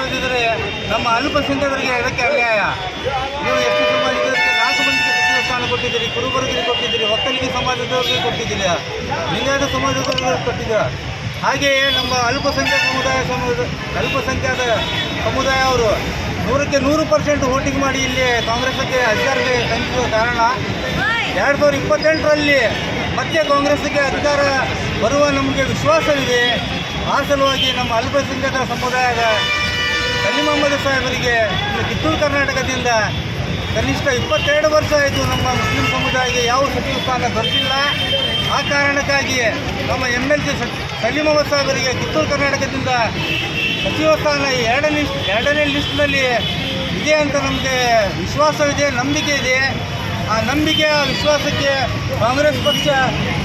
ಬರೆದಿದ್ರೆ ನಮ್ಮ ಅಲ್ಪಸಂಖ್ಯಾತರಿಗೆ ಅದಕ್ಕೆ ಅನ್ಯಾಯ. ನೀವು ಎಷ್ಟು ಸಮಾಜದವರಿಗೆ 4 ಮಂದಿಗೆ ಸಚಿವ ಸ್ಥಾನ ಕೊಟ್ಟಿದ್ದೀರಿ, ಕುರುಬರಿಗೆ ಕೊಟ್ಟಿದ್ದೀರಿ, ಒಕ್ಕಲಿಗ ಸಮಾಜದವರಿಗೆ ಕೊಟ್ಟಿದ್ದೀರಿ, ಲಿಂಗಾಯತ ಸಮಾಜದವರಿಗೆ ಕೊಟ್ಟಿದ್ದೀರ. ಹಾಗೆಯೇ ನಮ್ಮ ಅಲ್ಪಸಂಖ್ಯಾತ ಸಮುದಾಯ ಅವರು 100ಕ್ಕೆ 100% ವೋಟಿಂಗ್ ಮಾಡಿ ಇಲ್ಲಿ ಕಾಂಗ್ರೆಸ್ಗೆ ಅಧಿಕಾರಕ್ಕೆ ತಂದಿರುವ ಕಾರಣ 2028ರಲ್ಲಿ ಮತ್ತೆ ಕಾಂಗ್ರೆಸ್ಗೆ ಅಧಿಕಾರ ಬರುವ ನಮಗೆ ವಿಶ್ವಾಸವಿದೆ. ಆ ಸಲುವಾಗಿ ನಮ್ಮ ಅಲ್ಪಸಂಖ್ಯಾತ ಸಮುದಾಯದ ಸಲೀಂ ಅಹ್ಮದ್ ಸಾಹೇಬರಿಗೆ ಕಿತ್ತೂರು ಕರ್ನಾಟಕದಿಂದ ಕನಿಷ್ಠ 22 ವರ್ಷ ಆಯಿತು ನಮ್ಮ ಮುಸ್ಲಿಂ ಸಮುದಾಯಕ್ಕೆ ಯಾವ ಸಚಿವ ಸ್ಥಾನ ದೊರೆತಿಲ್ಲ. ಆ ಕಾರಣಕ್ಕಾಗಿ ನಮ್ಮ MLC ಸಲೀಂ ಅಹ್ಮದ್ ಸಾಹೇಬರಿಗೆ ಕಿತ್ತೂರು ಕರ್ನಾಟಕದಿಂದ ಸಚಿವ ಸ್ಥಾನ ಎರಡನೇ ಲಿಸ್ಟ್ನಲ್ಲಿ ಇದೆ ಅಂತ ನಮಗೆ ವಿಶ್ವಾಸವಿದೆ, ನಂಬಿಕೆ ಇದೆ. ಆ ನಂಬಿಕೆ, ಆ ವಿಶ್ವಾಸಕ್ಕೆ ಕಾಂಗ್ರೆಸ್ ಪಕ್ಷ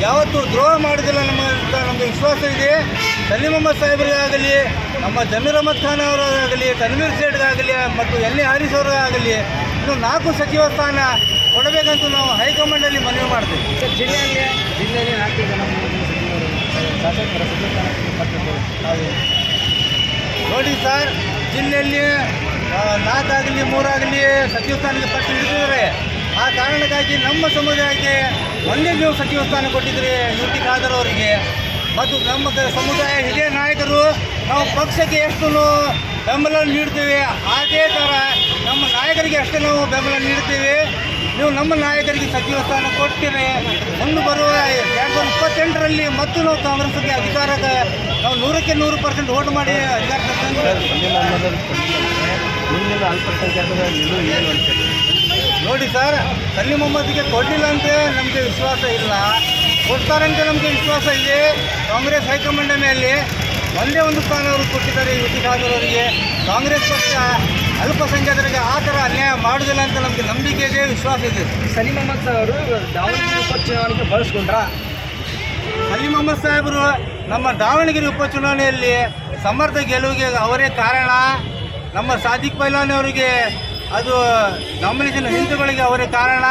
ಯಾವತ್ತೂ ದ್ರೋಹ ಮಾಡೋದಿಲ್ಲ ನಮಗೆ ವಿಶ್ವಾಸ ಇದೆ. ಸಲೀಂ ಅಹ್ಮದ್ ಸಾಹೇಬರಿಗಾಗಲಿ, ನಮ್ಮ ಜಮೀರ್ ಅಹ್ಮದ್ ಖಾನ್ ಅವರಾಗಲಿ, ತನ್ವೀರ್ ಸೇಠ್ಗಾಗಲಿ ಮತ್ತು ಎಲ್.ಎ. ಹಾರಿಸ್ ಅವರಾಗಲಿ ಇನ್ನು 4 ಸಚಿವ ಸ್ಥಾನ ಕೊಡಬೇಕಂತ ನಾವು ಹೈಕಮಾಂಡಲ್ಲಿ ಮನವಿ ಮಾಡ್ತೀವಿ. ಜಿಲ್ಲೆಯಲ್ಲಿ 4 ಜನ ನೋಡಿ ಸರ್, ಜಿಲ್ಲೆಯಲ್ಲಿ 4 ಆಗಲಿ 3 ಆಗಲಿ ಸಚಿವ ಸ್ಥಾನಕ್ಕೆ ಪಟ್ಟು ಹಿಡಿದಿದ್ದಾರೆ. ಆ ಕಾರಣಕ್ಕಾಗಿ ನಮ್ಮ ಸಮುದಾಯಕ್ಕೆ ಒಂದೇ ನೀವು ಸಚಿವ ಸ್ಥಾನ ಕೊಟ್ಟಿದ್ದೀರಿ UT ಖಾದರ್ ಅವರಿಗೆ. ಮತ್ತು ನಮ್ಮ ಸಮುದಾಯ ಹಿರಿಯ ನಾಯಕರು ನಾವು ಪಕ್ಷಕ್ಕೆ ಎಷ್ಟು ಬೆಂಬಲ ನೀಡ್ತೀವಿ, ಅದೇ ಥರ ನಮ್ಮ ನಾಯಕರಿಗೆ ಅಷ್ಟೇ ನಾವು ಬೆಂಬಲ ನೀಡ್ತೀವಿ. ನೀವು ನಮ್ಮ ನಾಯಕರಿಗೆ ಸಚಿವ ಸ್ಥಾನ ಕೊಡ್ತೀರಿ. ಮುಂದೆ ಬರುವ 2028ರಲ್ಲಿ ಮತ್ತು ನಾವು ಕಾಂಗ್ರೆಸ್ಗೆ ಅಧಿಕಾರಕ್ಕೆ ನಾವು 100ಕ್ಕೆ 100% ವೋಟ್ ಮಾಡಿ ಅಧಿಕಾರಕ್ಕೆ ನೋಡಿ ಸರ್, ಸಲೀಂ ಅಹ್ಮದ್ಗೆ ಕೊಡಲಿಲ್ಲ ಅಂತ ನಮಗೆ ವಿಶ್ವಾಸ ಇಲ್ಲ, ಕೊಡ್ತಾರಂತ ನಮಗೆ ವಿಶ್ವಾಸ ಇದೆ. ಕಾಂಗ್ರೆಸ್ ಹೈಕಮಾಂಡ್ ಮೇಲೆ ಒಂದೇ ಒಂದು ಸ್ಥಾನ ಅವರು ಕೊಟ್ಟಿದ್ದಾರೆ UT ಖಾದರ್ ಅವರಿಗೆ. ಕಾಂಗ್ರೆಸ್ ಪಕ್ಷ ಅಲ್ಪಸಂಖ್ಯಾತರಿಗೆ ಆ ಥರ ಅನ್ಯಾಯ ಮಾಡೋದಿಲ್ಲ ಅಂತ ನಮಗೆ ನಂಬಿಕೆ ಇದೆ, ವಿಶ್ವಾಸ ಇದೆ. ಸಲೀಂ ಅಹ್ಮದ್ ಅವರು ದಾವಣಗೆರೆ ಉಪಚುನಾವಣೆಗೆ ಬಳಸ್ಕೊಂಡ್ರ? ಸಲೀಂ ಅಹ್ಮದ್ ಸಾಹೇಬರು ನಮ್ಮ ದಾವಣಗೆರೆ ಉಪಚುನಾವಣೆಯಲ್ಲಿ ಸಮರ್ಥ ಗೆಲುವಿಗೆ ಅವರೇ ಕಾರಣ. ನಮ್ಮ ಸಾದಿಕ್ ಪೈಲ್ವಾನ್ ಅವರಿಗೆ ಅದು ನಾಮಿನೇಷನ್ ಹಿಂದೂಗಳಿಗೆ ಅವರೇ ಕಾರಣ.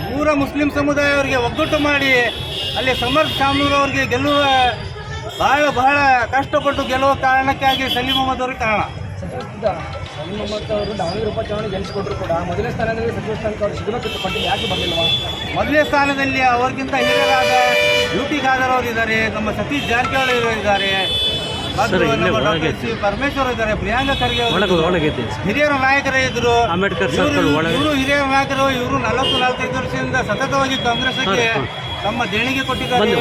ಪೂರ ಮುಸ್ಲಿಂ ಸಮುದಾಯವರಿಗೆ ಒಗ್ಗಟ್ಟು ಮಾಡಿ ಅಲ್ಲಿ ಸಮರ್ಥ ಶಾಮನೂರ್ ಅವರಿಗೆ ಬಹಳ ಕಷ್ಟಪಟ್ಟು ಗೆಲ್ಲುವ ಕಾರಣಕ್ಕಾಗಿ ಸಲೀಂ ಅಹ್ಮದ್ ಅವ್ರಿಗೆ ಕಾರಣ. ಸಲೀಂ ಅಹ್ಮದ್ ಅವರು ದಾವಣಗೆರೆ ಉಪಚುನಾವಣೆ ಗೆಲ್ಲಿಸಿಕೊಟ್ರು ಕೂಡ ಮೊದಲನೇ ಸ್ಥಾನದಲ್ಲಿ ಸಚಿವ ಸ್ಥಾನಕ್ಕೆ ಅವರು ಸಿಗಬೇಕಿತ್ತು, ಪಟ್ಟಿಗೆ ಯಾಕೆ ಬರಲಿಲ್ವಾ? ಮೊದಲನೇ ಸ್ಥಾನದಲ್ಲಿ ಅವ್ರಿಗಿಂತ ಹಿರಿಯರಾದ UT ಖಾದರ್ ಅವರು ಇದ್ದಾರೆ, ನಮ್ಮ ಸತೀಶ್ ಜಾರಕಿಹೊಳಿ ಅವರು ಇದ್ದಾರೆ, ಮತ್ತು ನಮ್ಮ ಡಾಕ್ಟರ್ ಸಿ ಪರಮೇಶ್ವರ್ ಇದ್ದಾರೆ, ಪ್ರಿಯಾಂಕಾ ಖರ್ಗೆ ಅವರು ಹಿರಿಯರ ನಾಯಕರೇ ಇದ್ರು. ಇವರು ಹಿರಿಯ ನಾಯಕರು. ಇವರು 40-45 ವರ್ಷದಿಂದ ಸತತವಾಗಿ ಕಾಂಗ್ರೆಸ್ಗೆ ತಮ್ಮ ದೇಣಿಗೆ ಕೊಟ್ಟಿದ್ದಾರೆ.